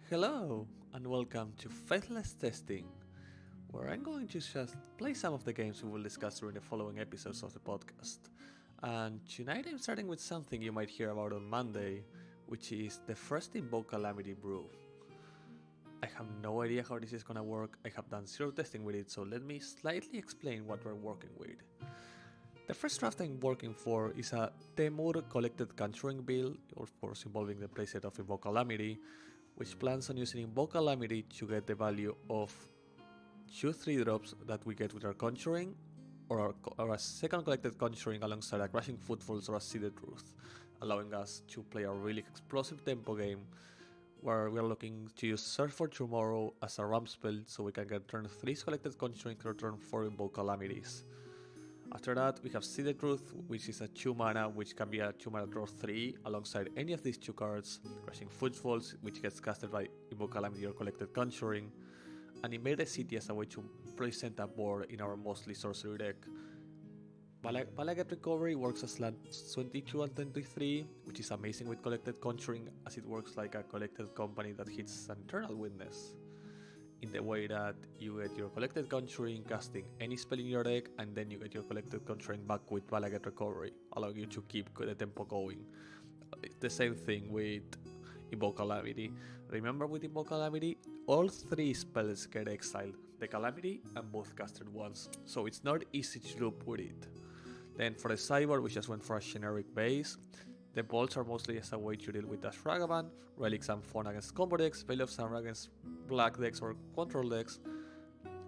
Hello, and welcome to Faithless Testing, where I'm going to just play some of the games we will discuss during the following episodes of the podcast. And tonight I'm starting with something you might hear about on Monday, which is the first Invoke Calamity brew. I have no idea how this is gonna work, I have done zero testing with it, so let me slightly explain what we're working with. The first draft I'm working for is a Temur collected conjuring build, of course involving the playset of Invoke Calamity, which plans on using Invoke Calamity to get the value of 2 3-drops that we get with our Conjuring, or a second collected Conjuring alongside a Crashing Footfalls or a Seeded Truth, allowing us to play a really explosive tempo game where we are looking to use Search for Tomorrow as a ramp spell so we can get turn 3 collected Conjuring or turn 4 Invoke Calamities. After that, we have Seeded Truth, which is a 2 mana, which can be a 2 mana draw 3 alongside any of these 2 cards, Crashing Footfalls, which gets casted by Invoke Calamity or Collected Conjuring, and Invade City as a way to present a board in our mostly sorcery deck. Balagat Recovery works as lands 22 and 23, which is amazing with Collected Conjuring as it works like a collected company that hits an Eternal Witness, in the way that you get your Collected Conjuring casting any spell in your deck, and then you get your Collected Conjuring back with Balagat Recovery, allowing you to keep the tempo going. It's the same thing with Invoke Calamity. Remember, with Invoke Calamity, all 3 spells get exiled, the Calamity and both casted once, so it's not easy to loop with it. Then for the sideboard, we just went for a generic base. The bolts are mostly as a way to deal with Dash Ragavan, Relics and Fawn against combo decks, Veil of Sunra against black decks or control decks.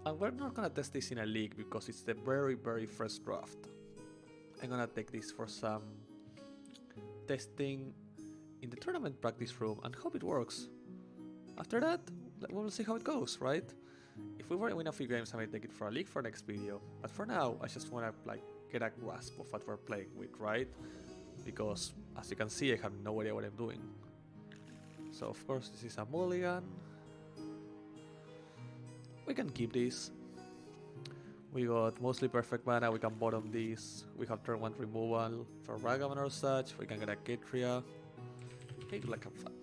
And we're not gonna test this in a league because it's the very first draft. I'm gonna take this for some testing in the tournament practice room and hope it works. After that, we'll see how it goes, right? If we win a few games, I might take it for a league for next video. But for now, I just wanna get a grasp of what we're playing with, right? Because as you can see, I have no idea what I'm doing. So of course this is a mulligan. We can keep this. We got mostly perfect mana, we can bottom this. We have turn 1 removal for Ragavan or such. We can get a Ketria. Make like a fun.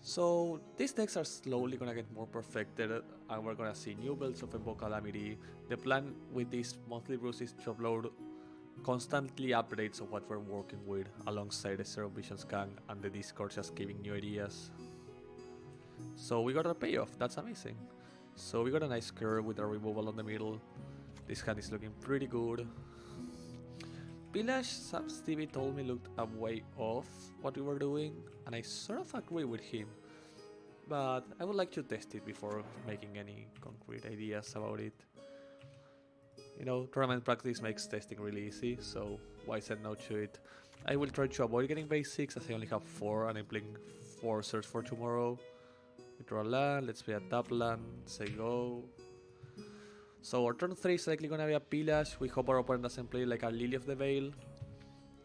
So these decks are slowly gonna get more perfected and we're gonna see new builds of Invoke Calamity. The plan with these monthly brews is to upload constantly updates of what we're working with alongside the Zero Visions gang and the Discord just giving new ideas. So we got our payoff, that's amazing. So we got a nice curve with a removal on the middle. This hand is looking pretty good. Village, Stevie told me looked a way off what we were doing, and I sort of agree with him. But I would like to test it before making any concrete ideas about it. You know, tournament practice makes testing really easy, so why say no to it? I will try to avoid getting basics as I only have 4 and I'm playing 4 Search for Tomorrow. We draw a land, let's play a tap land, say go. So our turn 3 is likely gonna be a Pillage. We hope our opponent doesn't play like a Lily of the Veil.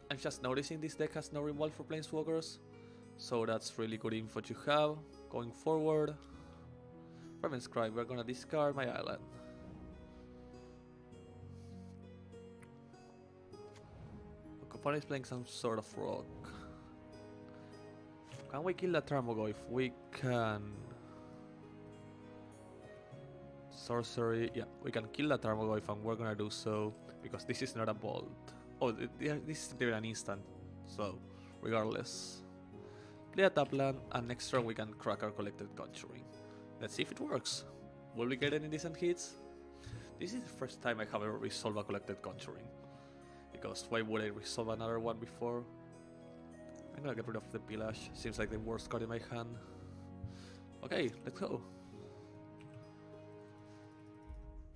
I'm just noticing this deck has no removal for Planeswalkers, so that's really good info to have going forward. Raven Scribe, we're gonna discard my island. Opponent is playing some sort of rock. Can we kill that Tarmogoyf? We can. Sorcery, yeah, we can kill that Tarmogoyf and we're gonna do so because this is not a bolt. Oh, this is even an instant, so regardless. Play a tap land and next turn we can crack our Collected Conjuring. Let's see if it works. Will we get any decent hits? This is the first time I have ever resolved a Collected Conjuring. Because why would I resolve another one before? I'm gonna get rid of the Pillage, seems like the worst card in my hand. Okay, let's go.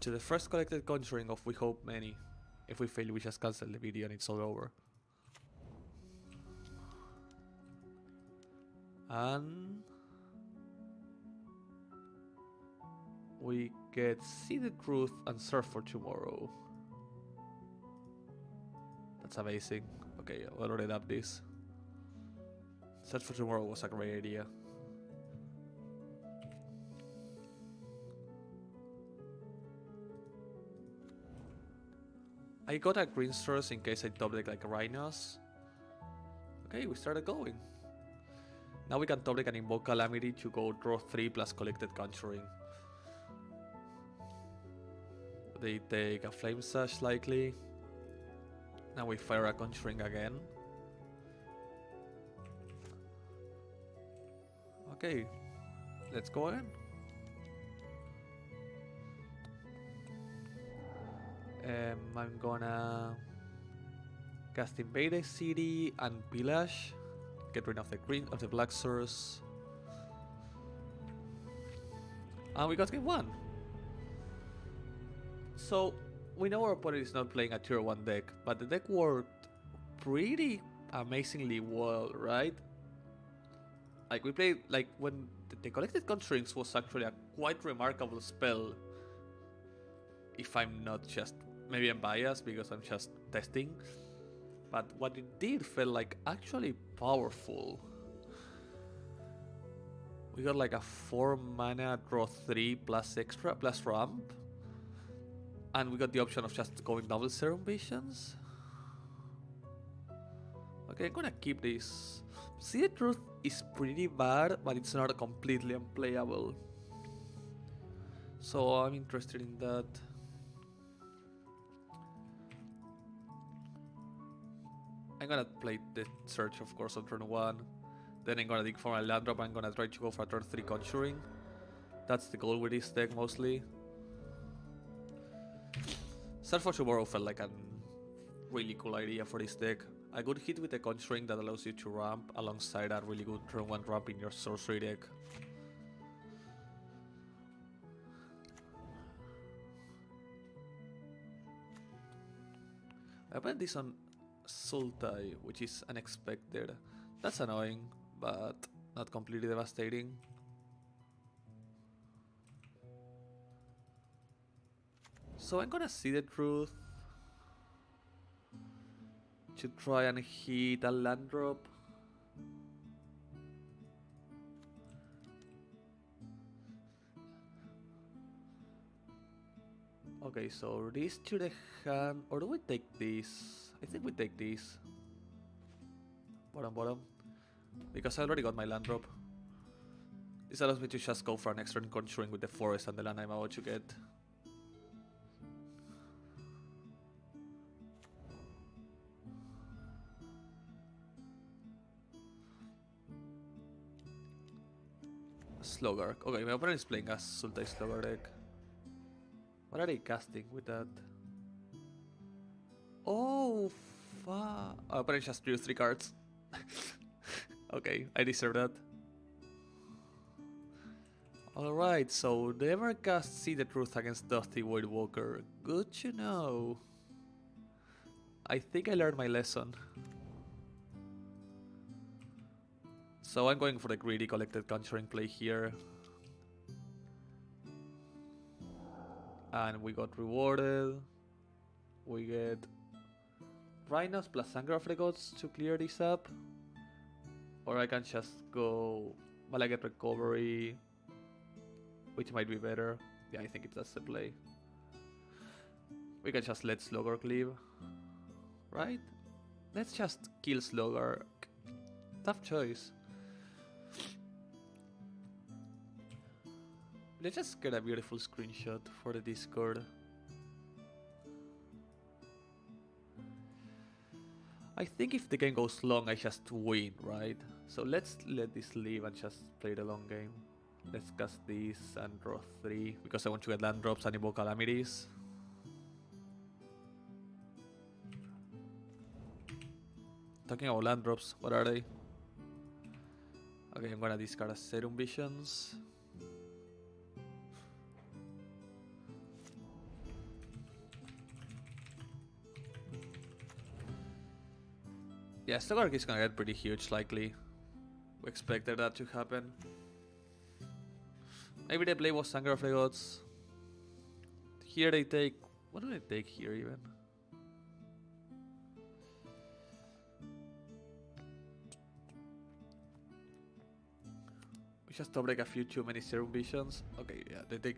To the first Collected Conjuring of we hope many. If we fail, we just cancel the video and it's all over. And we get See the Truth and Search for Tomorrow. That's amazing. Okay, I'll already have this. Search for Tomorrow was a great idea. I got a green source in case I top deck like Rhinos. Okay, we started going. Now we can top deck and invoke Calamity to go draw 3 plus Collected Conjuring. They take a Flame Sash likely. Now we fire a Conjuring again. Okay, let's go again. I'm gonna cast Invade a City and Pillage. Get rid of the green of the black source. And we got game 1. So we know our opponent is not playing a tier 1 deck, but the deck worked pretty amazingly well, right? Like we played, like when the Collected Conjurings was actually a quite remarkable spell. If I'm not just, maybe I'm biased because I'm just testing, but what it did felt like actually powerful. We got like a 4 mana draw 3 plus extra plus ramp, and we got the option of just going double Serum Visions. Okay, I'm gonna keep this. See, the Truth is pretty bad, but it's not completely unplayable. So I'm interested in that. I'm gonna play the Search, of course, on turn 1. Then I'm gonna dig for my land drop. I'm gonna try to go for a turn 3 Conjuring. That's the goal with this deck mostly. Search for Tomorrow felt like a really cool idea for this deck. A good hit with a Conjuring that allows you to ramp alongside a really good turn 1 ramp in your sorcery deck. I put this on Sultai, which is unexpected. That's annoying, but not completely devastating. So I'm gonna see the Truth to try and hit a land drop. Okay, so this to the hand, or do we take this? I think we take this. Bottom. Because I already got my land drop. This allows me to just go for an extra Conjuring with the forest and the land I'm about to get. Slogger. Okay, my opponent is playing a Sultai Slogger deck. What are they casting with that? Oh, fuck. Oh, opponent just drew 3 cards. Okay, I deserve that. Alright, so they ever cast See the Truth against Dusty Voidwalker. Good to know. I think I learned my lesson. So I'm going for the greedy Collected Conjuring play here. And we got rewarded. We get Rhinos plus Anger of the Gods to clear this up. Or I can just go, well, I get Recovery, which might be better. Yeah, I think that's the play. We can just let Slogger cleave, right? Let's just kill Slogger. Tough choice. Let's just get a beautiful screenshot for the Discord. I think if the game goes long, I just win, right? So let's let this live and just play the long game. Let's cast this and draw 3, because I want to get land drops and invoke Calamities. Talking about land drops, what are they? Okay, I'm gonna discard a Serum Visions. Yeah, Slogger is gonna get pretty huge, likely. We expected that to happen. Maybe the play was Anger of the Gods. Here they take... What do they take here even? We just top break a few too many Serum Visions. Okay, yeah, they take...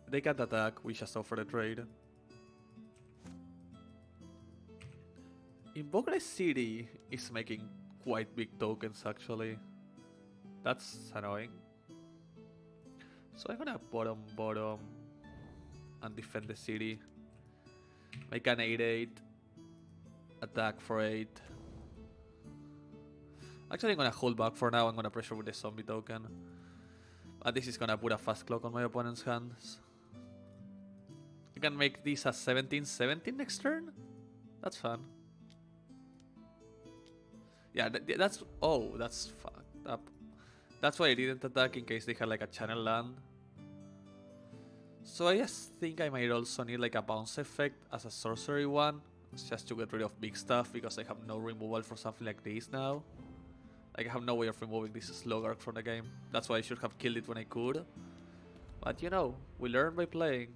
They can't attack, we just offer the trade. Invoke the City is making quite big tokens actually. That's annoying. So I'm gonna bottom and defend the city. Make an 8-8. Attack for 8. Actually, I'm gonna hold back for now. I'm gonna pressure with the zombie token. And this is gonna put a fast clock on my opponent's hands. I can make this a 17-17 next turn. That's fun. Yeah, that's... Oh, that's fucked up. That's why I didn't attack, in case they had like a channel land. So I just think I might also need like a bounce effect as a sorcery one. Just to get rid of big stuff, because I have no removal for something like this now. Like, I have no way of removing this Sloggark from the game. That's why I should have killed it when I could. But you know, we learn by playing.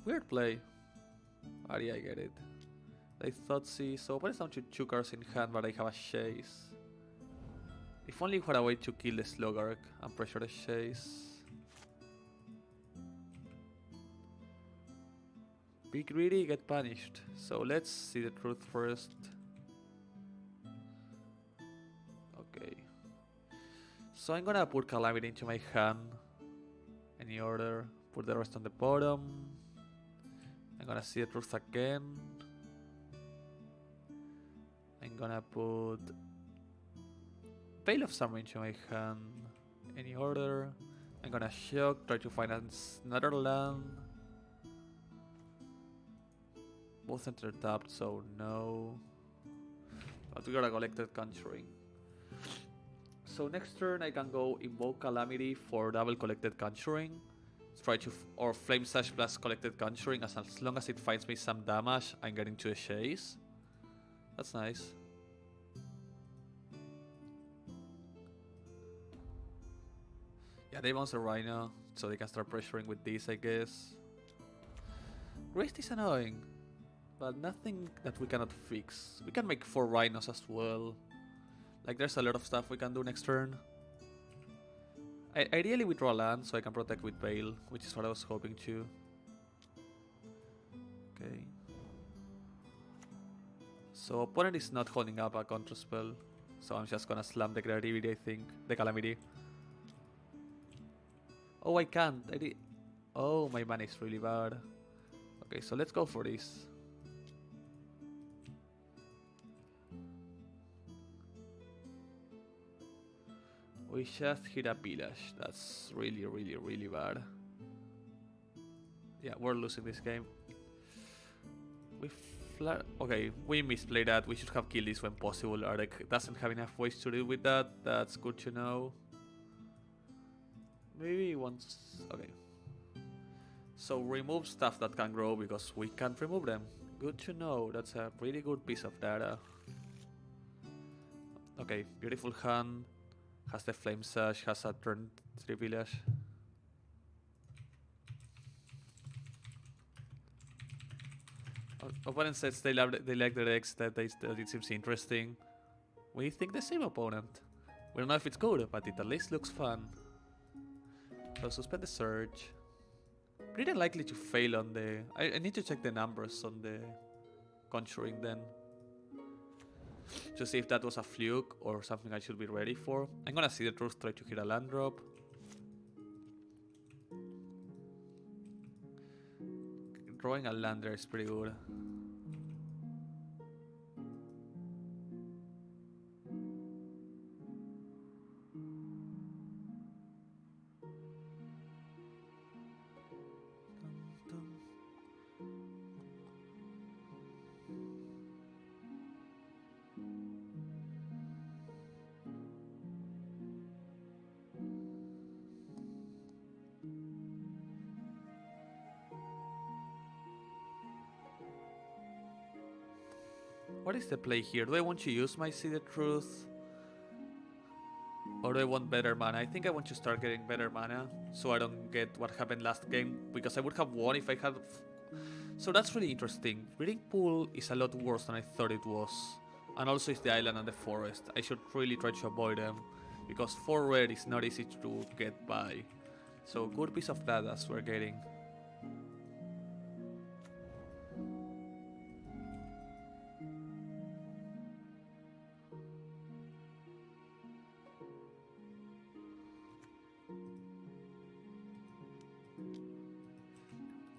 Weird play. Ah, yeah, I get it. They thought, see, so opponent's down to 2 cards in hand, but I have a chase. If only we had a way to kill the Sloggark and pressure the chase. Be greedy, get punished. So let's see the truth first. Okay. So I'm gonna put Calamity into my hand. Any order. Put the rest on the bottom. I'm gonna see the truth again. I'm gonna put Veil of Summer into my hand. Any order. I'm gonna shock, try to find another land. Both enter tapped, so no. But we got a collected conjuring. So next turn I can go invoke Calamity for double collected conjuring. Try to or flame sash plus collected conjuring. As long as it finds me some damage, I'm getting to a chase. That's nice. Yeah, they bounce a Rhino, so they can start pressuring with this, I guess. Wrist is annoying, but nothing that we cannot fix. We can make 4 Rhinos as well. Like, there's a lot of stuff we can do next turn. Ideally we draw land so I can protect with Veil, which is what I was hoping to. Okay. So opponent is not holding up a counter spell, so I'm just gonna slam the creativity, I think. The Calamity. Oh, I can't. Oh, my mana is really bad. Okay, so let's go for this. We just hit a village. That's really, really, really bad. Yeah, we're losing this game. Okay, we misplayed that. We should have killed this when possible. Arek doesn't have enough ways to deal with that. That's good to know. Maybe once... Okay. So remove stuff that can grow because we can't remove them. Good to know. That's a really good piece of data. Okay, beautiful hand. Has the Flame Sash, has a turn 3 village. Opponent says they like the decks, that it seems interesting. We think the same opponent. We don't know if it's good, but it at least looks fun. So suspend the Surge. Pretty likely to fail on the... I need to check the numbers on the Conjuring then. To see if that was a fluke or something I should be ready for. I'm gonna see the truth, try to hit a land drop. Drawing a land there is pretty good. What is the play here? Do I want to use my See the Truth? Or do I want better mana? I think I want to start getting better mana, so I don't get what happened last game, because I would have won if I had... So that's really interesting. Reading Pool is a lot worse than I thought it was. And also it's the island and the forest. I should really try to avoid them, because 4 red is not easy to get by. So good piece of data as we're getting.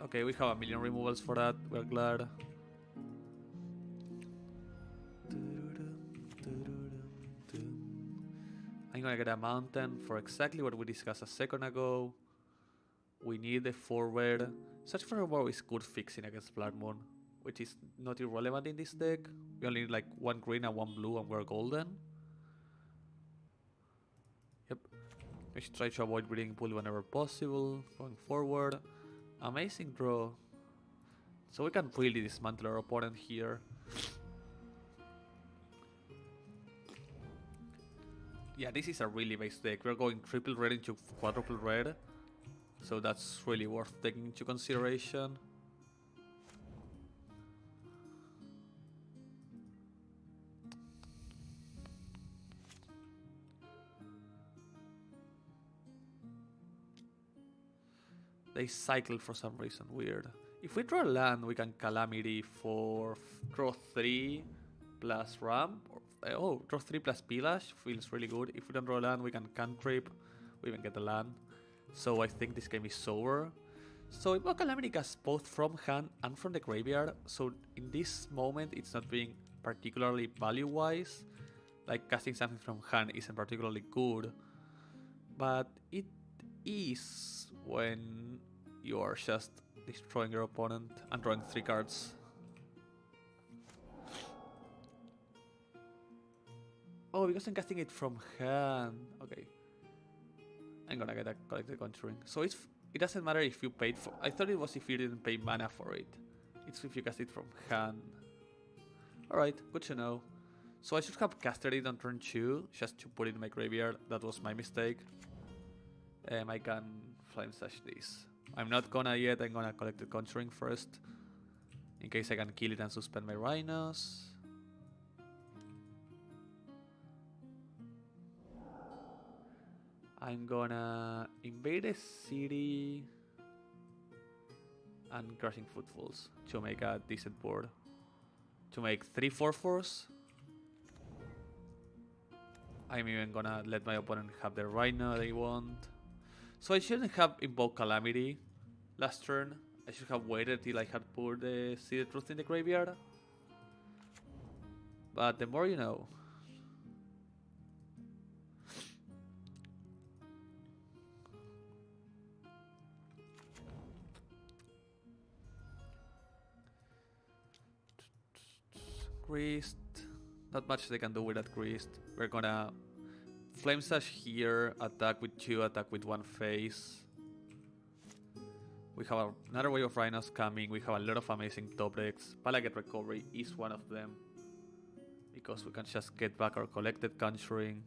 Okay, we have a million removals for that. We're glad. I'm gonna get a mountain for exactly what we discussed a second ago. We need a forward. Such for a war is good fixing against Blood Moon, which is not irrelevant in this deck. We only need like one green and one blue and we're golden. Yep. We should try to avoid Breeding Pool whenever possible. Going forward. Amazing draw. So we can really dismantle our opponent here. Yeah, this is a really base deck. We're going triple red into quadruple red. So that's really worth taking into consideration. They cycle for some reason, weird. If we draw land, we can Calamity for draw 3 plus ramp. Oh, draw 3 plus Pillash feels really good. If we don't draw land, we can cantrip. We even get the land. So I think this game is over. So Invoke Calamity casts both from hand and from the graveyard. So in this moment, it's not being particularly value-wise. Like casting something from hand isn't particularly good. But it is when you are just destroying your opponent and drawing 3 cards. Oh, because I'm casting it from hand. Okay. I'm gonna get a Collected Conjuring. So it doesn't matter if you paid for... I thought it was if you didn't pay mana for it. It's if you cast it from hand. Alright, good to know. So I should have casted it on turn 2, just to put it in my graveyard. That was my mistake. I can Flame Sash this. I'm not gonna yet, I'm gonna collect the Conjuring first. In case I can kill it and suspend my Rhinos. I'm gonna invade a city and Crushing Footfalls to make a decent board. To make 3 4/4s. I'm even gonna let my opponent have the Rhino they want. So I shouldn't have invoked Calamity last turn. I should have waited till I had put the Seed of Truth in the graveyard. But the more you know. Greased. Not much they can do with that Greased. We're gonna Flame Sash here, attack with 2, attack with 1 face. We have another wave of Rhinos coming. We have a lot of amazing top decks. Palaget Recovery is one of them. Because we can just get back our Collected Conjuring.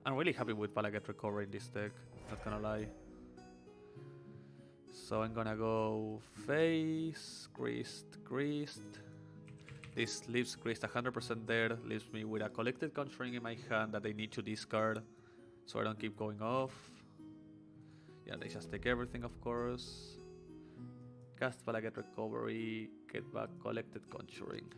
I'm really happy with Palaget Recovery in this deck, not gonna lie. So I'm gonna go face, Greased. This leaves Greased 100% there, leaves me with a Collected Conjuring in my hand that I need to discard, so I don't keep going off. Yeah, they just take everything, of course. Cast Palaget Recovery, get back Collected Conjuring.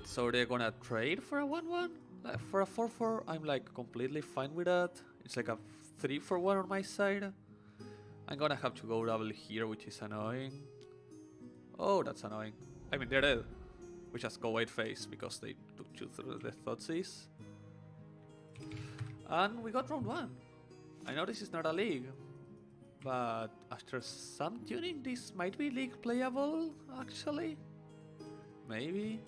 So they're gonna trade for a 1/1? Like for a 4/4, I'm like completely fine with that. It's like a 3/1 on my side. I'm gonna have to go double here, which is annoying. Oh, that's annoying. I mean, they're dead. We just go 8 face because they took 2 through the Thoughtseize. And we got round 1. I know this is not a league, but after some tuning, this might be league playable, actually. Maybe.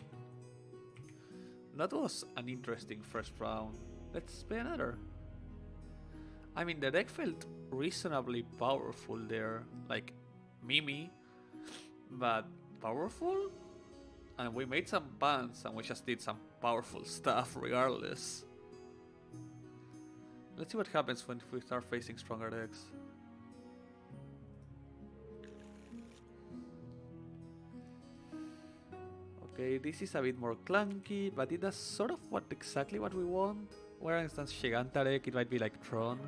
That was an interesting first round. Let's play another. I mean, the deck felt reasonably powerful there. Like, Mimi. But powerful? And we made some bans and we just did some powerful stuff regardless. Let's see what happens when we start facing stronger decks. Okay, this is a bit more clunky, but it does sort of exactly what we want. Where, for instance, Gigantarek, it might be like Tron.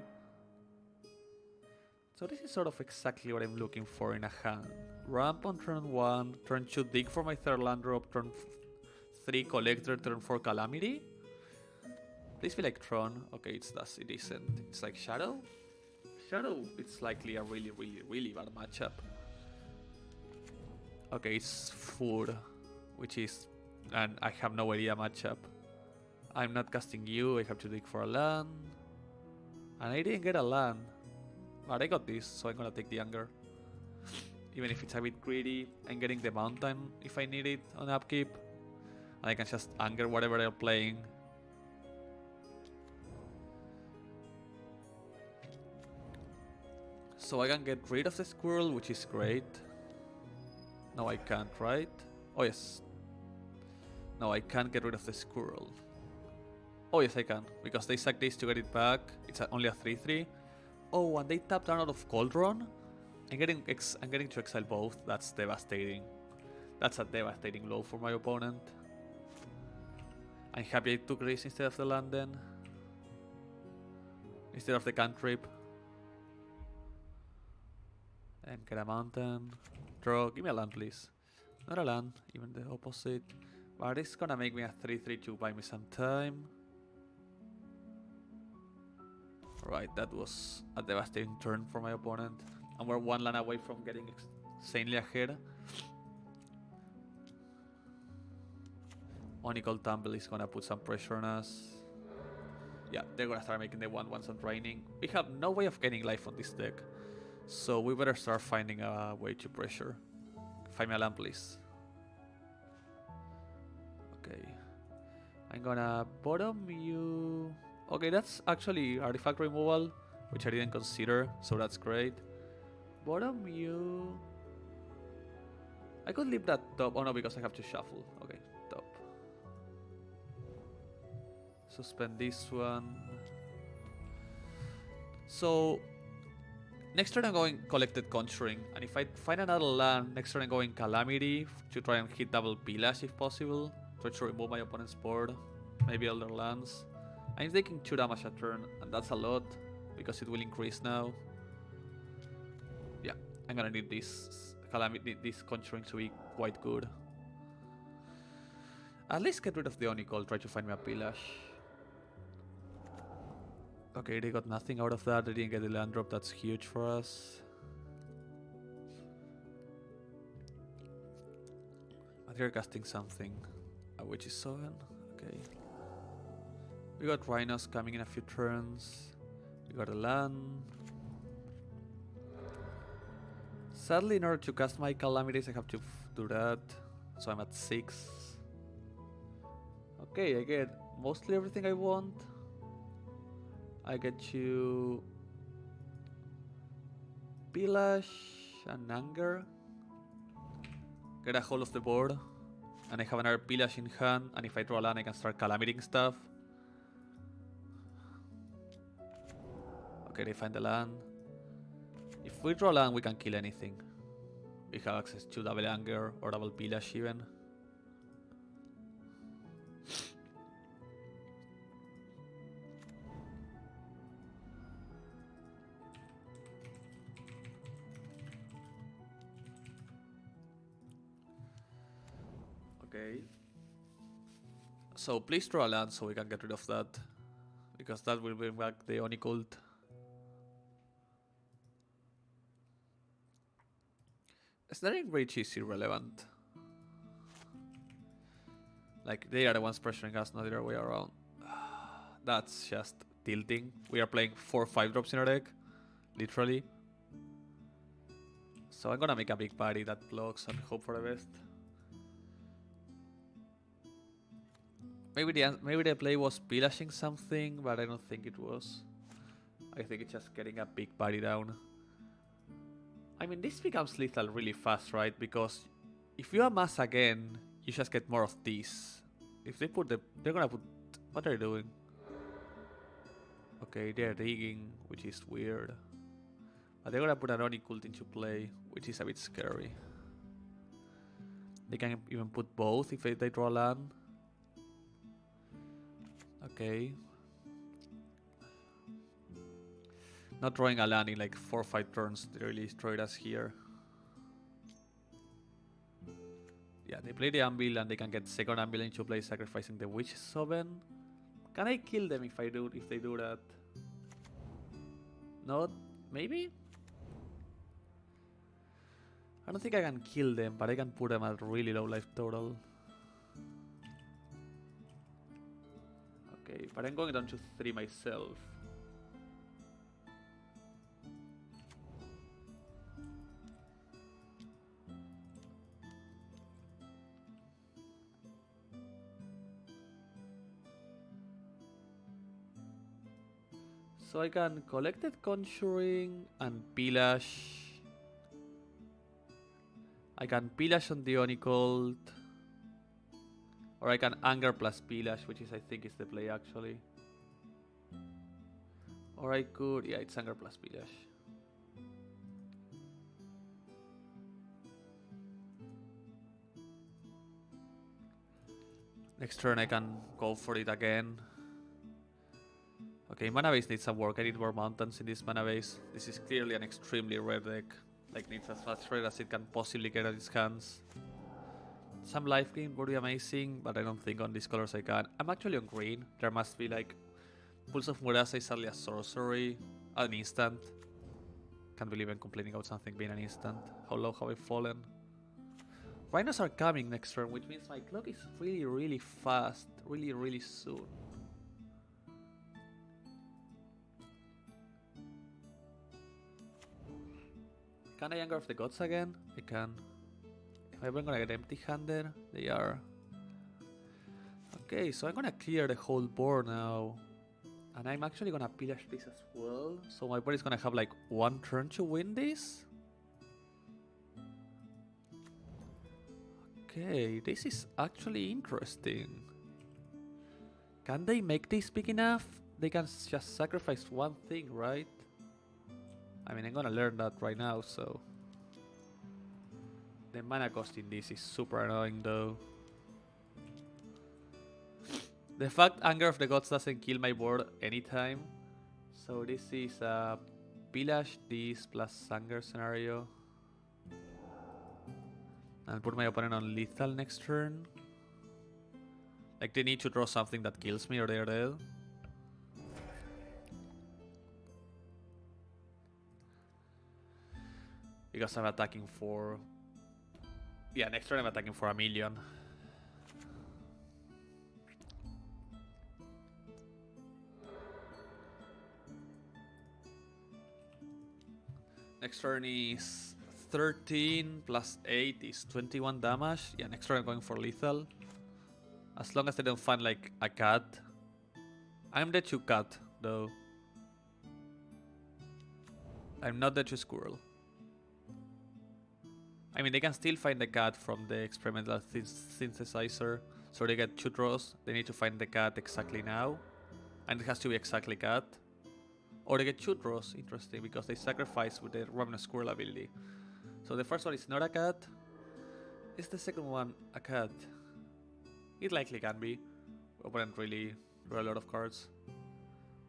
So this is sort of exactly what I'm looking for in a hand. Ramp on turn 1, turn 2 dig for my third land drop, turn 3 collector, turn 4 Calamity. Please be like Tron. Okay, it isn't. It's like Shadow? Shadow, it's likely a really, really, really bad matchup. Okay, it's food, which is... and I have no idea matchup. I'm not casting you, I have to dig for a land. And I didn't get a land. But I got this, so I'm gonna take the anger. Even if it's a bit greedy, I'm getting the mountain if I need it on upkeep. And I can just anger whatever they're playing. So I can get rid of the squirrel, which is great. No, I can't, right? Oh, yes. No, I can't get rid of the squirrel. Oh, yes, I can. Because they sack this to get it back. It's only a 3-3. Oh, and they tapped down out of Cauldron. I'm getting to exile both. That's devastating. That's a devastating blow for my opponent. I'm happy I took this instead of the land then. Instead of the cantrip. And get a mountain. Draw. Give me a land, please. Not a land, even the opposite. But it's gonna make me a 3-3 to buy me some time. Right, that was a devastating turn for my opponent. And we're one land away from getting insanely ahead. Onical Tumble is gonna put some pressure on us. Yeah, they're gonna start making the 1/1s on draining. We have no way of getting life on this deck. So we better start finding a way to pressure. Find me a land, please. Okay. I'm gonna bottom you. Okay, that's actually artifact removal, which I didn't consider, so that's great. Bottom you. I could leave that top. Oh no, because I have to shuffle. Okay, top. Suspend this one. So next turn I'm going Collected Conjuring, and if I find another land, next turn I'm going Calamity to try and hit double Pillash if possible. Try to remove my opponent's board, maybe other lands. I'm taking 2 damage a turn, and that's a lot, because it will increase now. Yeah, I'm gonna need this Calamity, this Conjuring to be quite good. At least get rid of the Onical, try to find me a Pillash. Okay, they got nothing out of that, they didn't get the land drop, that's huge for us. But they're casting something. Which is 7, okay. We got Rhinos coming in a few turns. We got a land. Sadly, in order to cast my Calamities, I have to do that. So I'm at 6. Okay, I get mostly everything I want. I get to Pillash and Anger. Get a hold of the board. And I have another Pillash in hand. And if I draw a land, I can start Calamiting stuff. Okay, they find the land. If we draw land, we can kill anything. We have access to double Anger or double Pillash even. Okay. So please draw a land so we can get rid of that. Because that will bring back the Onicult. Snaring Rage is irrelevant. Like, they are the ones pressuring us, not the other way around. That's just tilting. We are playing 4 5-drops in our deck. Literally. So I'm gonna make a big party that blocks and hope for the best. Maybe the play was pillaging something, but I don't think it was. I think it's just getting a big party down. I mean, this becomes lethal really fast, right? Because if you amass again, you just get more of these. If they put they're gonna put, what are they doing? Okay, they're digging, which is weird. But they're gonna put an Onicult into play, which is a bit scary. They can even put both if they draw land. Okay. Not drawing a land in like 4 or 5 turns, they really destroyed us here. Yeah, they play the Anvil and they can get second Anvil into play, sacrificing the Witch's Oven. Can I kill them if they do that? Not? Maybe? I don't think I can kill them, but I can put them at really low life total. Okay, but I'm going down to 3 myself. So I can Collected Conjuring and Pillage. I can Pillage on the Onicult. Or I can Anger plus Pillage, which is I think is the play actually. Or I could, yeah, it's Anger plus Pillage. Next turn I can go for it again. Okay, mana base needs some work. I need more mountains in this mana base. This is clearly an extremely rare deck. Like, needs as much rare as it can possibly get at its hands. Some life gain would be amazing, but I don't think on these colors I can. I'm actually on green. There must be like Pulse of Murasa is sadly a sorcery, an instant. Can't believe I'm complaining about something being an instant. How low have I fallen? Rhinos are coming next turn, which means my clock is really fast, really soon. Can I Anger of the Gods again? I can. If I'm gonna get empty-handed, they are. Okay, so I'm gonna clear the whole board now. And I'm actually gonna Pillage this as well. So my board is gonna have like 1 turn to win this. Okay, this is actually interesting. Can they make this big enough? They can just sacrifice 1 thing, right? I mean, I'm gonna learn that right now, so... The mana cost in this is super annoying though. The fact Anger of the Gods doesn't kill my board anytime. So this is a Pillage this plus Anger scenario. And put my opponent on lethal next turn. Like, they need to draw something that kills me or they're dead. Because I'm attacking for... Yeah, next turn I'm attacking for 1,000,000. Next turn is 13 plus 8 is 21 damage. Yeah, next turn I'm going for lethal. As long as they don't find like a cat. I'm dead to cat though. I'm not dead to squirrel. I mean, they can still find the cat from the experimental synthesizer. So they get 2 draws. They need to find the cat exactly now. And it has to be exactly cat. Or they get 2 draws. Interesting, because they sacrifice with the Ravenous Squirrel ability. So the first one is not a cat. Is the second one a cat? It likely can be. Opponent really drew a lot of cards.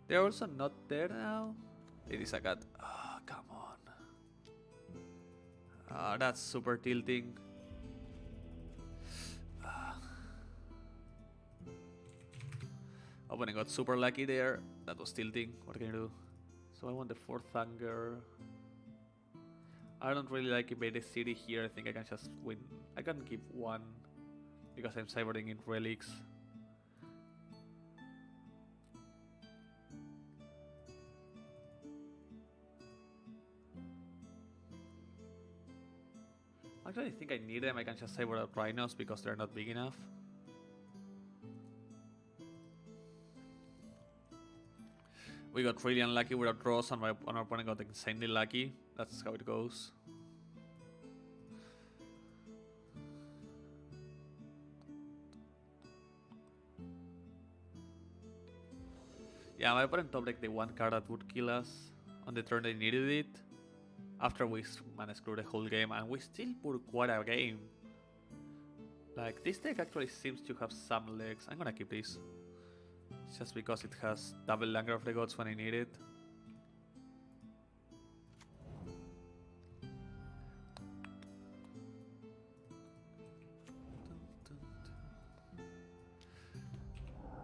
They're also not there now. It is a cat. Oh, come on. That's super tilting. Opponent got super lucky there. That was tilting. What can you do? So I want the 4th Anger. I don't really like invade the city here. I think I can just win. I can keep 1 because I'm cybering in relics. Actually, I think I need them. I can just cyber out rhinos because they're not big enough. We got really unlucky with our draws and our opponent got insanely lucky. That's how it goes. Yeah, my opponent top decked the 1 card that would kill us on the turn they needed it. After we managed to screw the whole game, and we still put quite a game. Like, this deck actually seems to have some legs. I'm gonna keep this. Just because it has double Anger of the Gods when I need it.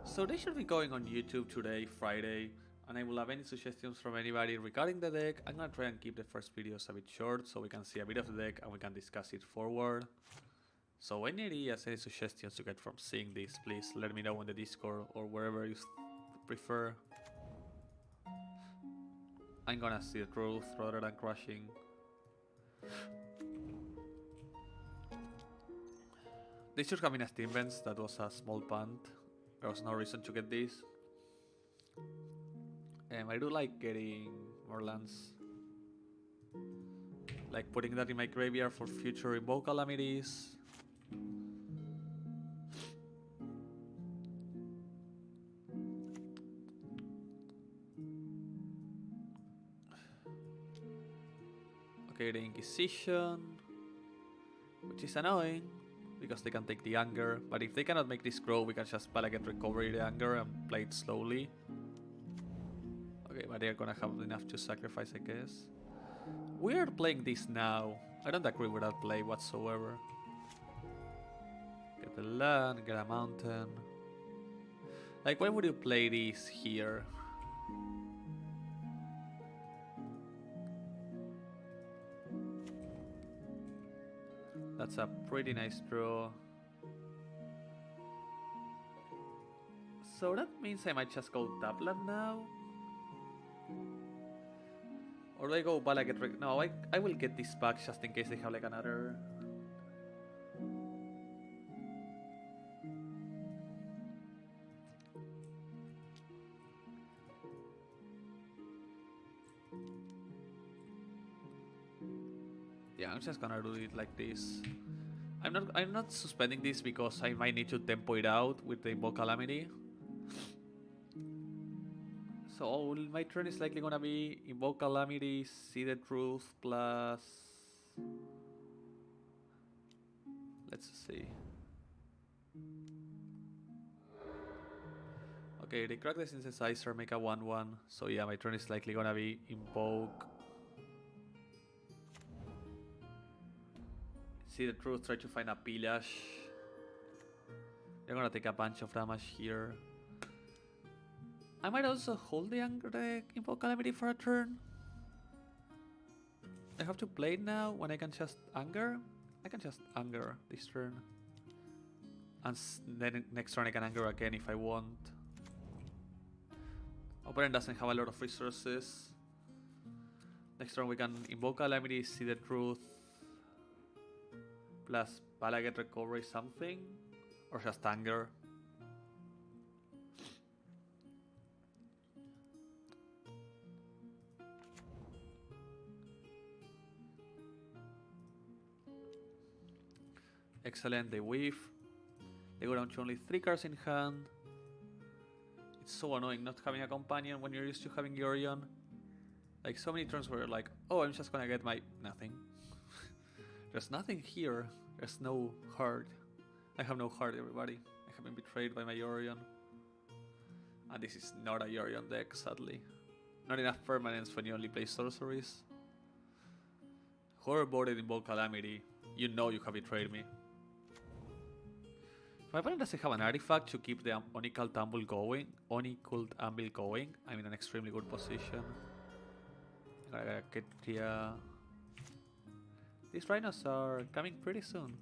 So they should be going on YouTube today, Friday, and I will have any suggestions from anybody regarding the deck. I'm gonna try and keep the first videos a bit short so we can see a bit of the deck and we can discuss it forward. So any ideas, any suggestions you get from seeing this, please let me know in the Discord or wherever you prefer. I'm gonna see the truth rather than crushing. They should have been a Steam Vents, that was a small punt. There was no reason to get this. I do like getting more lands. Like putting that in my graveyard for future Invoke Calamities. Okay, the Inquisition, which is annoying because they can take the anger, but if they cannot make this grow, we can just Palagate recover the anger and play it slowly. Okay, but they're gonna have enough to sacrifice, I guess. We are playing this now. I don't agree with that play whatsoever. Get the land, get a mountain. Like, why would you play this here? That's a pretty nice draw. So that means I might just go Tabland now. Or do I go Balagate? No, I will get this back just in case they have like another. Yeah, I'm just gonna do it like this. I'm not suspending this because I might need to tempo it out with the Invoke Calamity. So my turn is likely gonna be Invoke Calamity, See the Truth, plus... Let's see. Okay, they crack the Synthesizer, make a 1-1. So yeah, my turn is likely gonna be Invoke. See the Truth, try to find a Pillage. They're gonna take a bunch of damage here. I might also hold the Invoke Calamity for a turn. I have to play it now when I can just Anger. I can just Anger this turn. And then next turn I can Anger again if I want. Opponent doesn't have a lot of resources. Next turn we can Invoke Calamity, See the Truth. Plus Palagate Recovery something. Or just Anger. Excellent, they whiff. They go down to only 3 cards in hand. It's so annoying not having a companion when you're used to having Yorion. Like so many turns where you're like, oh, I'm just gonna get my... nothing. There's nothing here. There's no heart. I have no heart, everybody. I have been betrayed by my Yorion. And this is not a Yorion deck, sadly. Not enough permanents when you only play sorceries. Horror-boarded Invoke Calamity. You know you have betrayed me. My opponent doesn't have an artifact to keep the Unequaled Anvil going. I'm in an extremely good position. I'm gonna get the... These rhinos are coming pretty soon.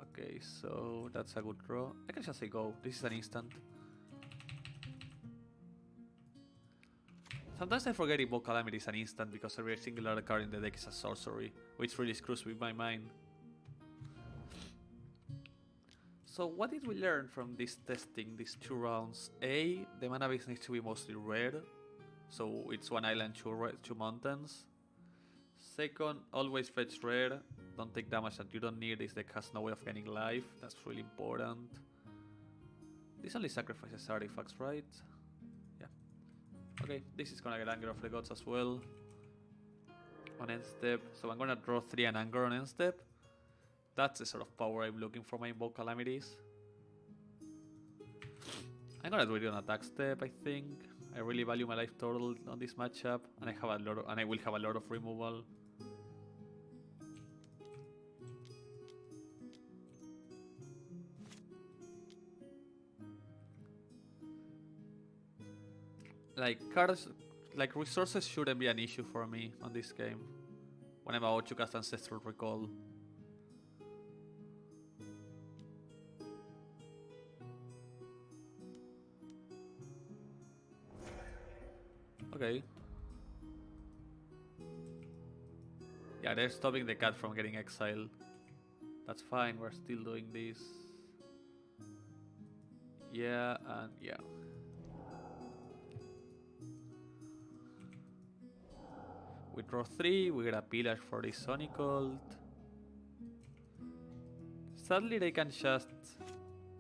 Okay, so that's a good draw. I can just say go. This is an instant. Sometimes I forget Invoke Calamity is an instant because every single card in the deck is a sorcery, which really screws with my mind. So what did we learn from this testing, these 2 rounds? A, the mana base needs to be mostly red, so it's 1 island, 2 mountains. Second, always fetch red, don't take damage that you don't need, this deck has no way of gaining life, that's really important. This only sacrifices artifacts, right? Yeah. Okay, this is gonna get Anger of the Gods as well. On end step, so I'm gonna draw 3 and Anger on end step. That's the sort of power I'm looking for my Invoke Calamities. I'm gonna do it on attack step, I think. I really value my life total on this matchup, and I will have a lot of removal. Like cards, like resources shouldn't be an issue for me on this game when I'm about to cast Ancestral Recall. Okay. Yeah, they're stopping the cat from getting exiled. That's fine, we're still doing this. Yeah, and yeah. We draw 3, we get a Pillage for the Sonic Cult. Sadly, they can just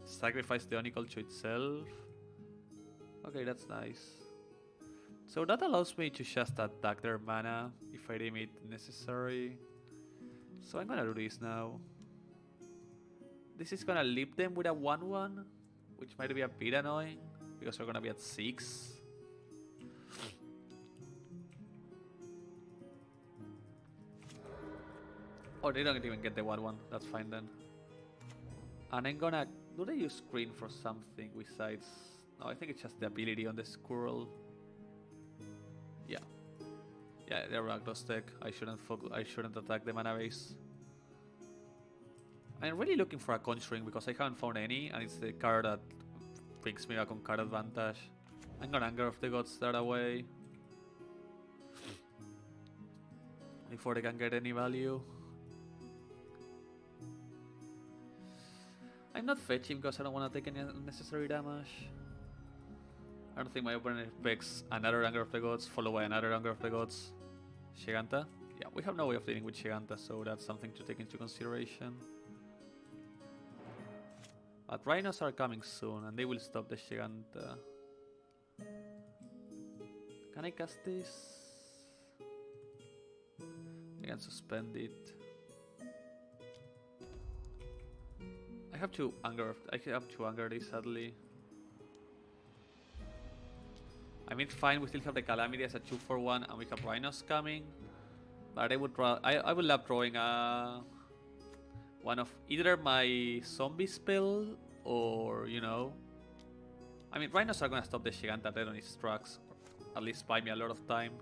sacrifice the Onicult to itself. Okay, that's nice. So that allows me to just attack their mana if I deem it necessary. So I'm gonna do this now. This is gonna leave them with a 1-1, which might be a bit annoying because we're gonna be at 6. Oh, they don't even get the 1-1. That's fine then. And I'm gonna... Do they use screen for something besides... No, I think it's just the ability on the squirrel. Yeah. Yeah, they're Rakdos tech. I shouldn't attack the mana base. I'm really looking for a Conjuring because I haven't found any, and it's the card that brings me back on card advantage. I'm gonna Anger of the Gods that away. Before they can get any value. I'm not fetching because I don't want to take any unnecessary damage. I don't think my opponent expects another Anger of the Gods followed by another Anger of the Gods. Giganta? Yeah, we have no way of dealing with Giganta, so that's something to take into consideration. But Rhinos are coming soon, and they will stop the Giganta. Can I cast this? I can suspend it. I have to anger this, sadly. I mean, fine, we still have the Calamity as a 2-for-1, and we have Rhinos coming. But I would love drawing one of either my zombie spell or, you know. I mean, Rhinos are gonna stop the Giganta dead on its tracks, or at least buy me a lot of time.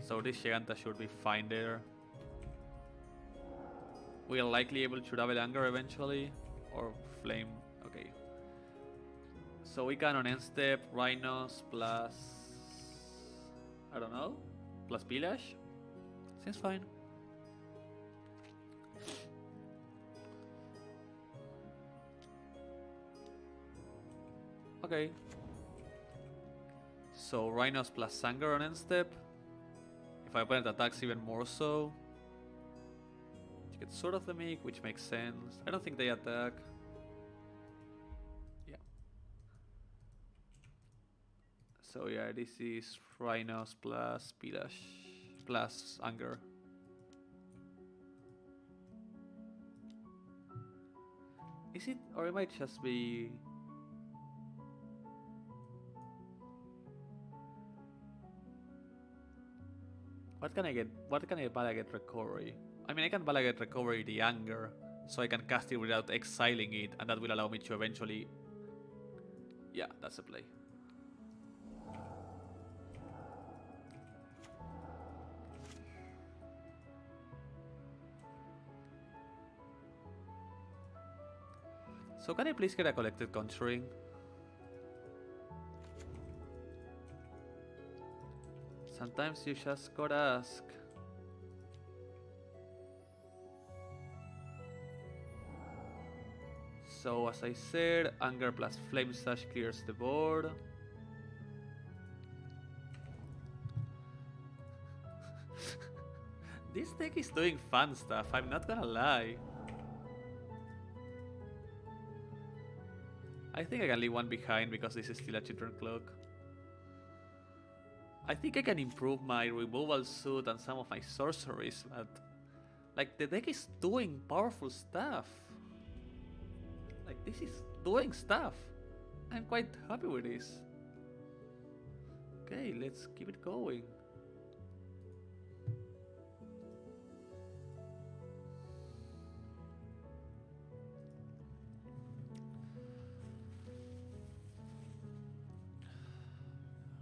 So this Giganta should be fine there. We are likely able to double Anger eventually, or Flame. Okay. So we can on end step Rhinos plus, I don't know, plus Pillage. Seems fine. Okay. So Rhinos plus Anger on end step. If my opponent attacks, even more so. You get Sword of the Meek, which makes sense. I don't think they attack. Yeah. So yeah, this is Rhinos plus Pillage plus Anger. Is it, or it might just be... What can I get? What can I Balaget Recovery? I mean, I can Balaget Recovery the Anger, so I can cast it without exiling it, and that will allow me to eventually... Yeah, that's a play. So can I please get a Collected Conjuring? Sometimes you just gotta ask. So as I said, Anger plus Flame Sash clears the board. This deck is doing fun stuff, I'm not gonna lie. I think I can leave one behind because this is still a Children Clock. I think I can improve my removal suit and some of my sorceries, but Like, the deck is doing powerful stuff. Like, this is doing stuff. I'm quite happy with this. Okay, let's keep it going.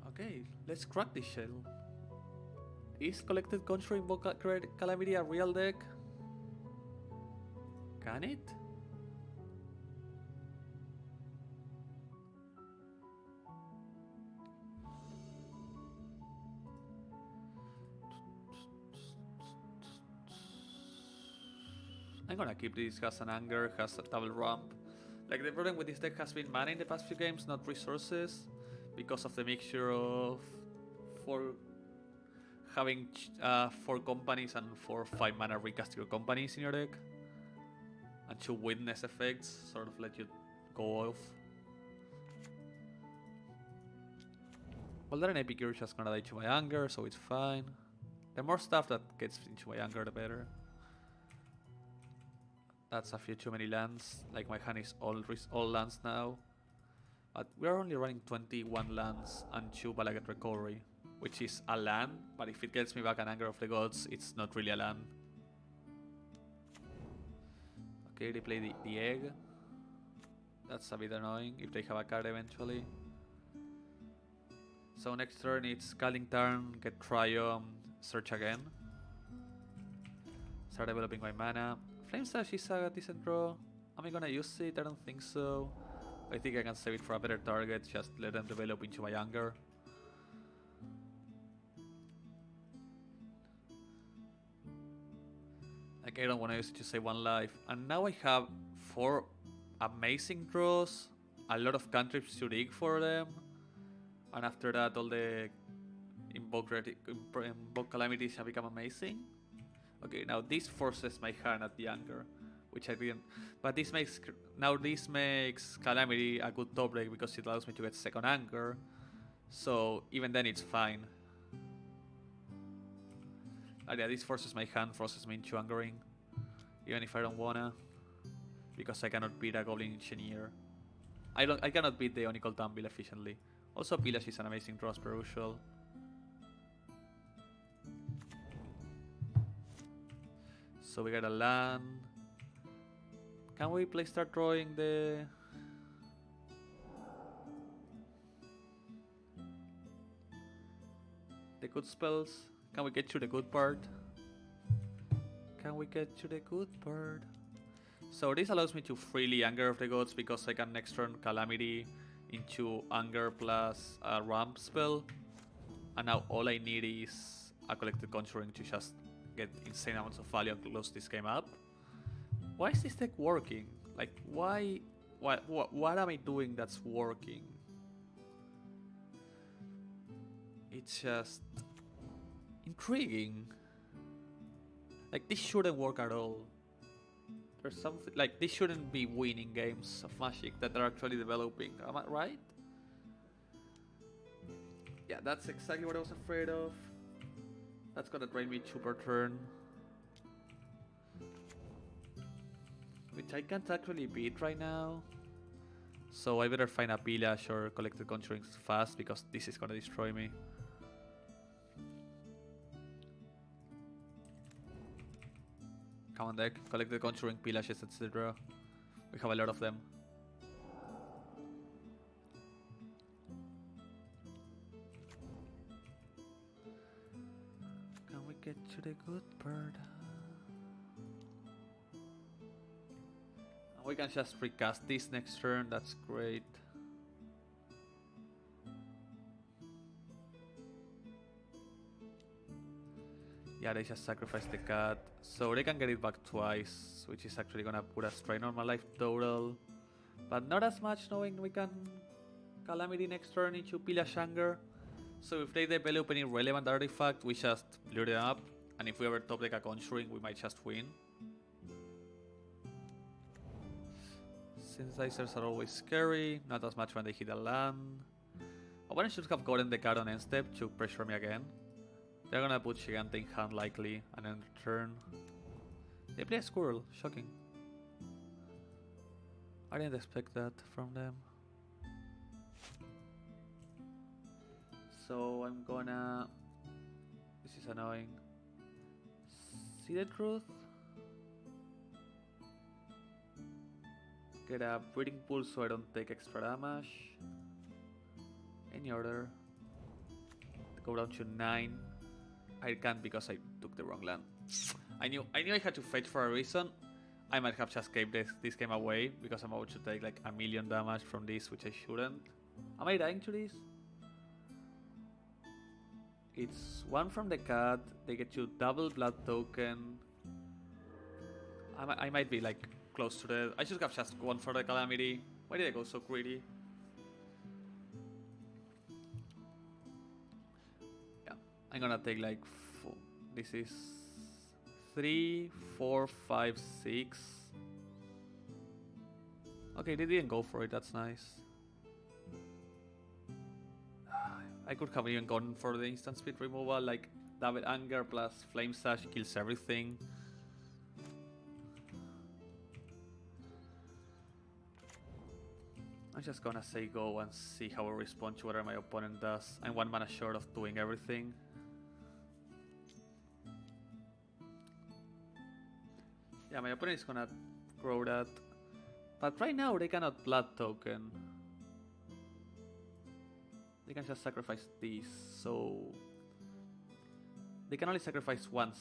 Okay, let's crack this shell. Is Collected Conjuring Calamity a real deck? Can it? I'm gonna keep this. Has an anger, has a double ramp. Like, the problem with this deck has been mana in the past few games, not resources, because of the mixture of having 4 companies and 5 mana recast your companies in your deck, and 2 witness effects sort of let you go off. Well, then an Epic is just gonna die to my anger, so it's fine. The more stuff that gets into my anger, the better. That's a few too many lands. Like, my hand is all lands now. But we are only running 21 lands and 2 Balagat Recovery, which is a land, but if it gets me back an Anger of the Gods, it's not really a land. Okay, they play the egg. That's a bit annoying if they have a card eventually. So next turn it's Scalding Turn, get Triumph, search again. Start developing my mana. Flame Sash is a decent draw. Am I gonna use it? I don't think so. I think I can save it for a better target, just let them develop into my anger. Like, I don't want to use it to save 1 life. And now I have 4 amazing draws, a lot of cantrips to dig for them, and after that all the invoke calamities have become amazing. Okay, now this forces my hand at the anger, which I didn't. But this makes Calamity a good top break because it allows me to get second anger. So even then it's fine. Yeah, this forces my hand, forces me into angering, even if I don't wanna, because I cannot beat a Goblin Engineer. I cannot beat the Onical Tumble efficiently. Also, Pillage is an amazing draw as per usual. So we got a land. Can we please start drawing the good spells? Can we get to the good part? Can we get to the good part? So this allows me to freely Anger of the Gods because I can next turn Calamity into Anger plus a ramp spell. And now all I need is a Collected Conjuring to just get insane amounts of value and close this game up. Why is this deck working? Like, why? What am I doing that's working? It's just intriguing. Like, this shouldn't work at all. There's something like this shouldn't be winning games of Magic that are actually developing. Am I right? Yeah, that's exactly what I was afraid of. That's gonna drain me 2 per turn, which I can't actually beat right now. So I better find a Pillage or Collected Conjurings fast because this is gonna destroy me. Come on deck, Collected Conjuring, Pillages, etc. We have a lot of them. Can we get to the good part? We can just recast this next turn, that's great. Yeah, they just sacrificed the cat, so they can get it back twice, which is actually gonna put us try normal life total. But not as much knowing we can Calamity next turn into Pillage Anger. So if they develop any relevant artifact, we just lure them up, and if we ever top deck a Conjuring, we might just win. Synthesizers are always scary, not as much when they hit a land. I should have gotten the card on end step to pressure me again. They're gonna put Gigante in hand likely, and end turn. They play a squirrel. Shocking. I didn't expect that from them. So I'm gonna... This is annoying. See the truth? Get a breeding pool so I don't take extra damage. Any order. Go down to 9. I can't because I took the wrong land. I knew I had to fetch for a reason. I might have just gave this game away because I'm about to take like 1,000,000 damage from this, which I shouldn't. Am I dying to this? It's 1 from the cat. They get you double blood token. I might be like close to the... I should have just gone for the Calamity. Why did I go so greedy? Yeah, I'm gonna take like 4. This is 3, 4, 5, 6. Okay, they didn't go for it. That's nice. I could have even gone for the instant speed removal, like Double Anger plus Flame Sash kills everything. I'm just gonna say go and see how I respond to whatever my opponent does. I'm 1 mana short of doing everything. Yeah, my opponent is gonna grow that. But right now they cannot blood token. They can just sacrifice this, so... They can only sacrifice one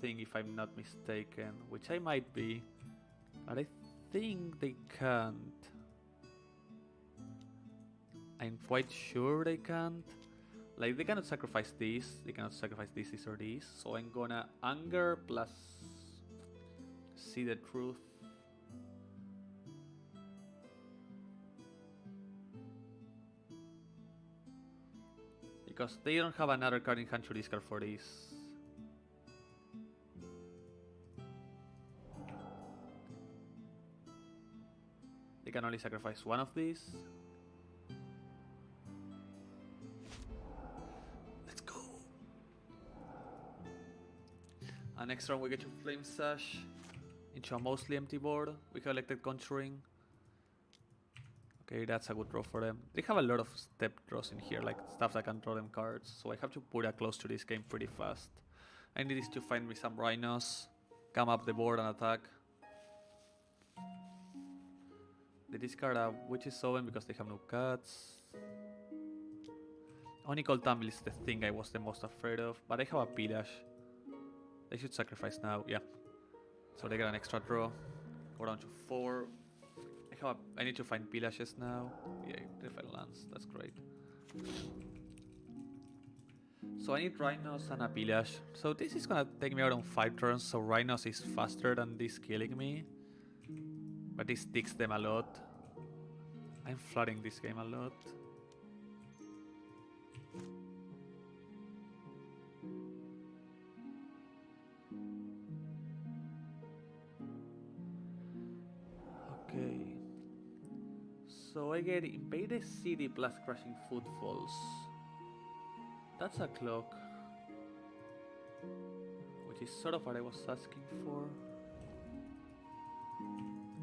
thing if I'm not mistaken, which I might be. But I think they can't. I'm quite sure they can't. Like, they cannot sacrifice this, they cannot sacrifice this, or this. So I'm gonna Anger plus See the Truth. Because they don't have another card in hand to discard for this. They can only sacrifice one of these. Let's go! And next round we get to Flame Sash into a mostly empty board. We collected Conjuring. Okay, that's a good draw for them. They have a lot of step draws in here, like stuff that can draw them cards, so I have to put a close to this game pretty fast. I need this to find me some rhinos, come up the board and attack. They discard a Witch's Oven because they have no cats. Onical Tumble is the thing I was the most afraid of, but I have a Pillage. They should sacrifice now, yeah. So they get an extra draw. Go down to 4. I need to find Pillages now. Yeah, they find lands. That's great. So I need Rhinos and a Pillage. So this is gonna take me out on 5 turns. So Rhinos is faster than this killing me. But this ticks them a lot. I'm flooding this game a lot. Okay. So I get Invade the City plus Crushing Footfalls. That's a clock. Which is sort of what I was asking for.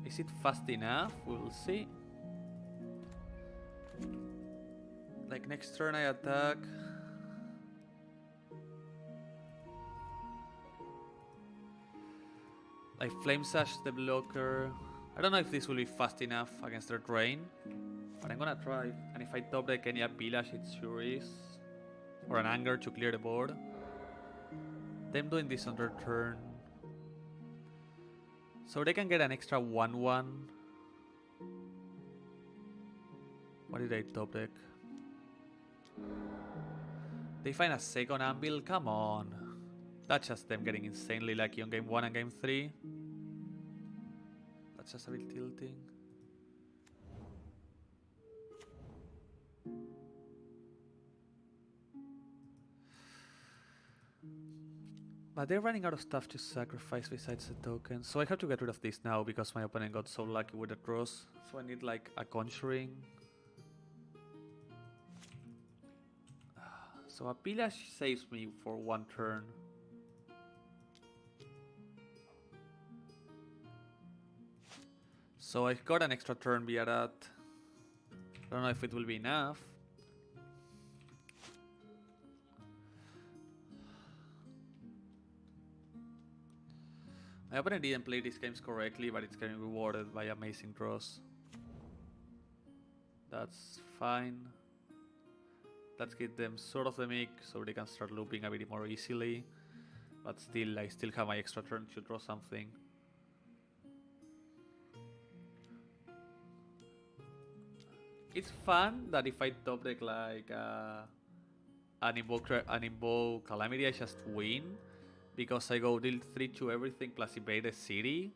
Is it fast enough? We'll see. Like next turn I attack. I Flame Sash the blocker. I don't know if this will be fast enough against their drain, but I'm gonna try. And if I top deck any Pillage, it sure is. Or an Anger to clear the board. Them doing this on their turn. So they can get an extra 1/1. What did I top deck? They find a second Anvil? Come on. That's just them getting insanely lucky on game 1 and game 3. That's just a bit tilting. But they're running out of stuff to sacrifice besides the token. So I have to get rid of this now because my opponent got so lucky with the draws. So I need like a Conjuring. So a Pillage saves me for 1 turn. So I've got an extra turn via that. I don't know if it will be enough. My opponent didn't play these games correctly, but it's getting rewarded by amazing draws. That's fine. Let's get them sort of the mic so they can start looping a bit more easily. But still, I still have my extra turn to draw something. It's fun that if I top deck like an invoke Calamity, I just win. Because I go deal 3 to everything plus invade the city.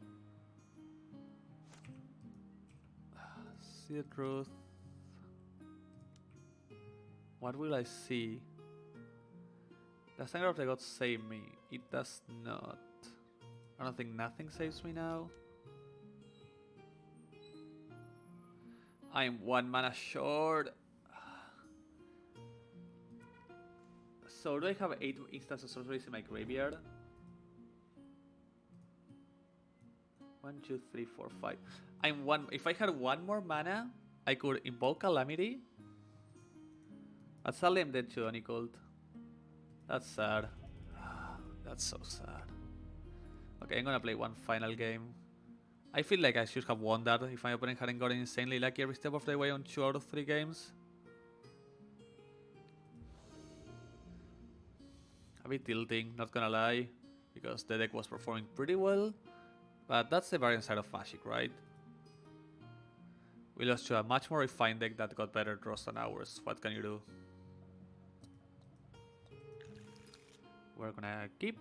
See the truth. What will I see? Does Anger of the Gods save me? It does not. I don't think nothing saves me now. I'm 1 mana short. So do I have 8 instances of sorceries in my graveyard? 1, 2, 3, 4, 5. I'm 1. If I had 1 more mana, I could invoke Calamity. But sadly I'm dead to Onicult. That's sad. That's so sad. Okay, I'm gonna play 1 final game. I feel like I should have won that if my opponent hadn't gotten insanely lucky every step of the way on 2 out of 3 games. A bit tilting, not gonna lie, because the deck was performing pretty well, but that's the variant side of Magic, right? We lost to a much more refined deck that got better draws than ours. What can you do? We're gonna keep.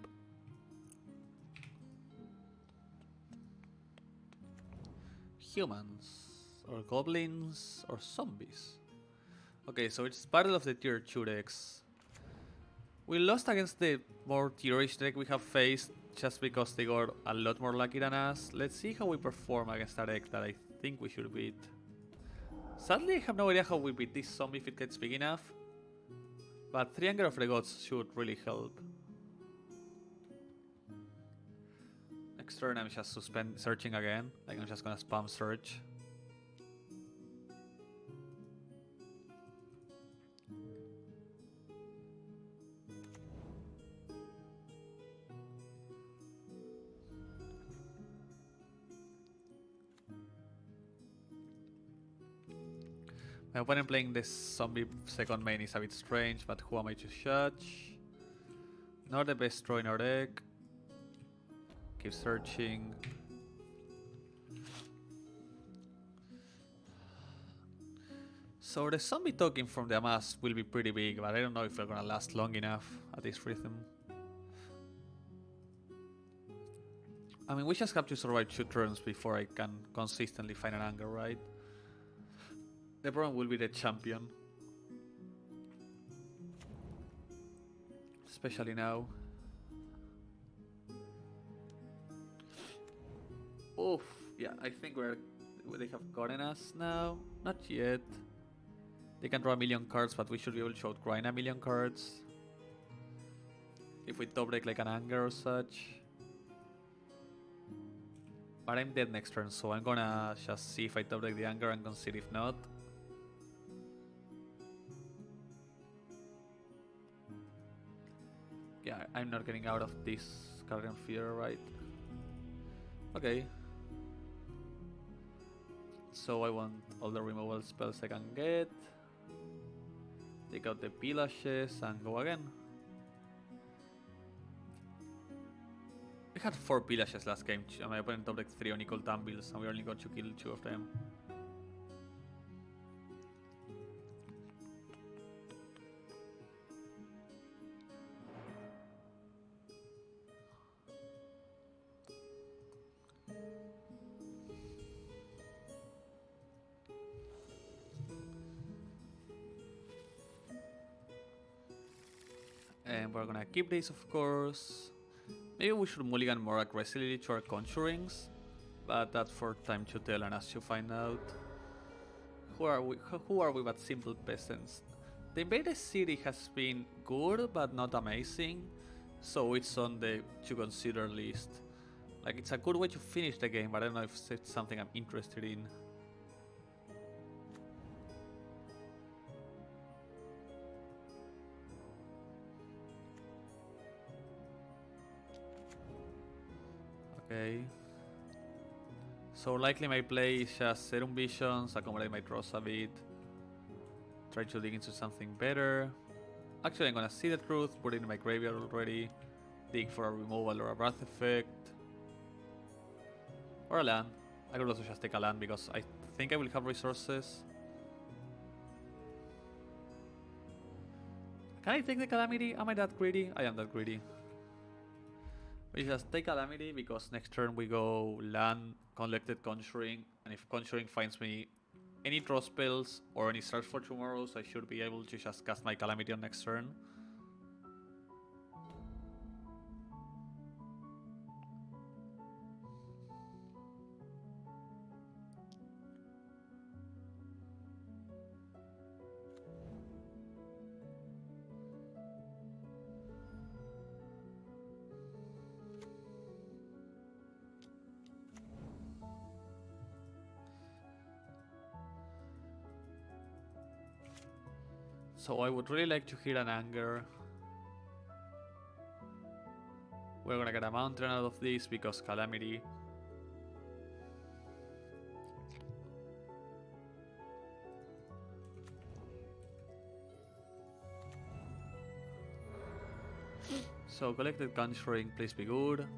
Humans, or goblins, or zombies. Okay, so it's Battle of the Tier 2 decks. We lost against the more tierish deck we have faced just because they got a lot more lucky than us. Let's see how we perform against a deck that I think we should beat. Sadly, I have no idea how we beat this zombie if it gets big enough. But 3 Anger of the Gods should really help. Next turn I'm just searching again. Like I'm just gonna spam search. My opponent playing this zombie second main is a bit strange, but who am I to judge? Not the best draw in our deck. Keep searching. So the zombie token from the Amass will be pretty big, but I don't know if they're gonna last long enough at this rhythm. I mean, we just have to survive 2 turns before I can consistently find an anger, right? The problem will be the champion. Especially now. Oof, yeah, I think they have gotten us now. Not yet. They can draw a million cards, but we should be able to outgrind a million cards. If we top deck like an anger or such. But I'm dead next turn, so I'm gonna just see if I top deck the anger and concede if not. Yeah, I'm not getting out of this current fear, right? Okay. So I want all the removal spells I can get. Take out the pillages and go again. We had 4 pillages last game, and my opponent top decked 3 Onical Tumbles, and we only got to kill 2 of them. And we're gonna keep these, of course. Maybe we should mulligan more aggressively to our Conjurings, but that's for time to tell and us to find out. Who are we but simple peasants? The invaded city has been good but not amazing, so it's on the to consider list. Like, it's a good way to finish the game, but I don't know if it's something I'm interested in. Okay. So likely my play is just Serum Visions, accommodate my draws a bit, try to dig into something better. Actually, I'm gonna see the truth, put it in my graveyard already, dig for a removal or a Wrath effect. Or a land. I could also just take a land because I think I will have resources. Can I take the Calamity? Am I that greedy? I am that greedy. We just take Calamity because next turn we go land, collected Conjuring, and if Conjuring finds me any draw spells or any search for tomorrows, I should be able to just cast my Calamity on next turn. So I would really like to hit an Anger. We're gonna get a Mountain out of this because Calamity. So collected Conjuring, please be good.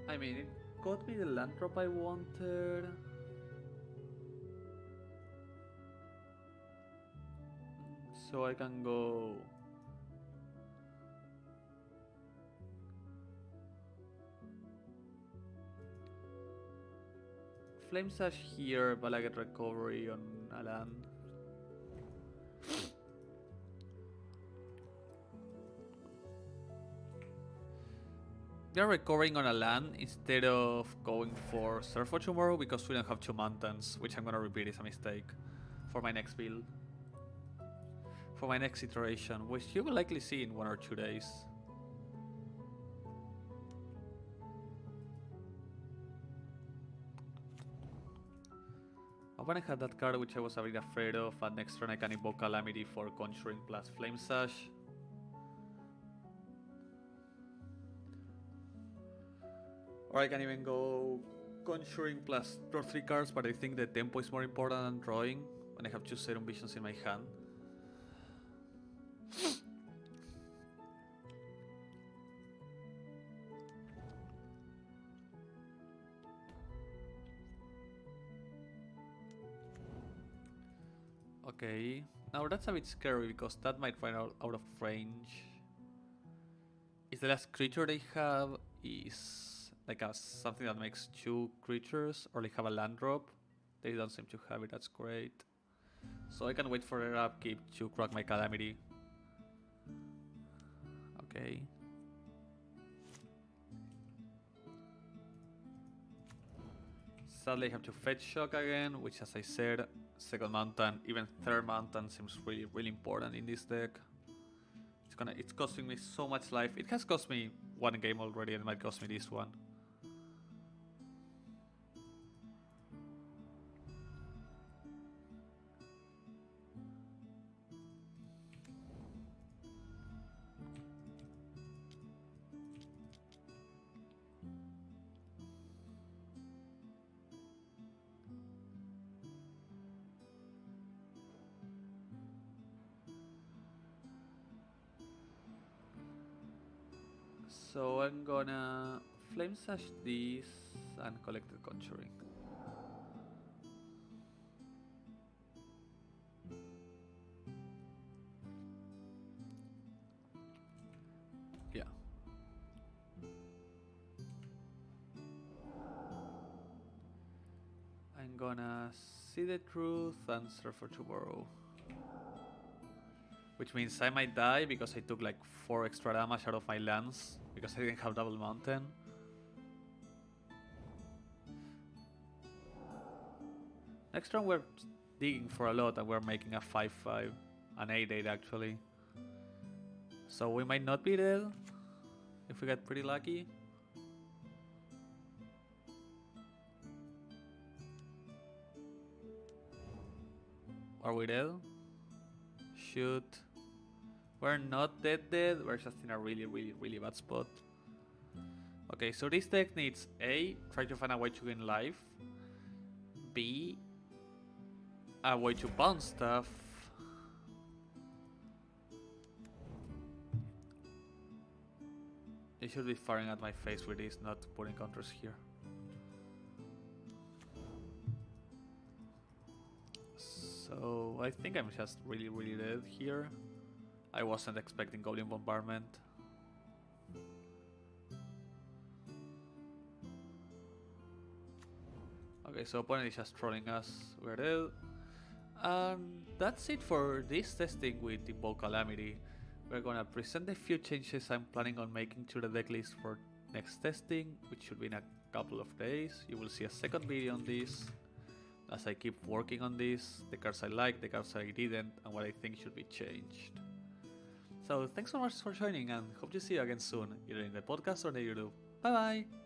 I mean, it got me the land drop I wanted. So I can go... Flame Sash here, but I get recovery on a land. They're recovering on a land instead of going for Surf for tomorrow because we don't have 2 mountains, which I'm gonna repeat is a mistake for my next build. For my next iteration, which you will likely see in 1 or 2 days. When I had that card, which I was a bit afraid of, and next turn I can invoke Calamity for Conjuring plus Flame Sash. Or I can even go Conjuring plus draw 3 cards, but I think the tempo is more important than drawing when I have 2 Serum Visions in my hand. Okay, now that's a bit scary because that might run out of range. Is the last creature they have is like something that makes 2 creatures, or they have a land drop? They don't seem to have it, that's great. So I can wait for their upkeep to crack my Calamity. Okay. Sadly I have to fetch Shock again, which as I said, second mountain, even third mountain seems really important in this deck. It's costing me so much life. It has cost me 1 game already and it might cost me this one. So I'm gonna Flame Sash this and collect the Conjuring. Yeah. I'm gonna see the truth and Surf for tomorrow. Which means I might die because I took like 4 extra damage out of my lands because I didn't have double mountain. Next round we're digging for a lot and we're making a 5-5, an 8-8 actually. So we might not be dead if we get pretty lucky. Are we dead? Shoot. We're not dead, we're just in a really bad spot. Okay, so this deck needs A, try to find a way to gain life. B, a way to bounce stuff. It should be firing at my face with this, not putting counters here. So I think I'm just really dead here. I wasn't expecting Goblin Bombardment. Okay, so opponent is just trolling us. We're dead. And that's it for this testing with Invoke Calamity. We're gonna present a few changes I'm planning on making to the decklist for next testing, which should be in a couple of days. You will see a second video on this as I keep working on this, the cards I like, the cards I didn't, and what I think should be changed. So thanks so much for joining and hope to see you again soon, either in the podcast or the YouTube. Bye bye!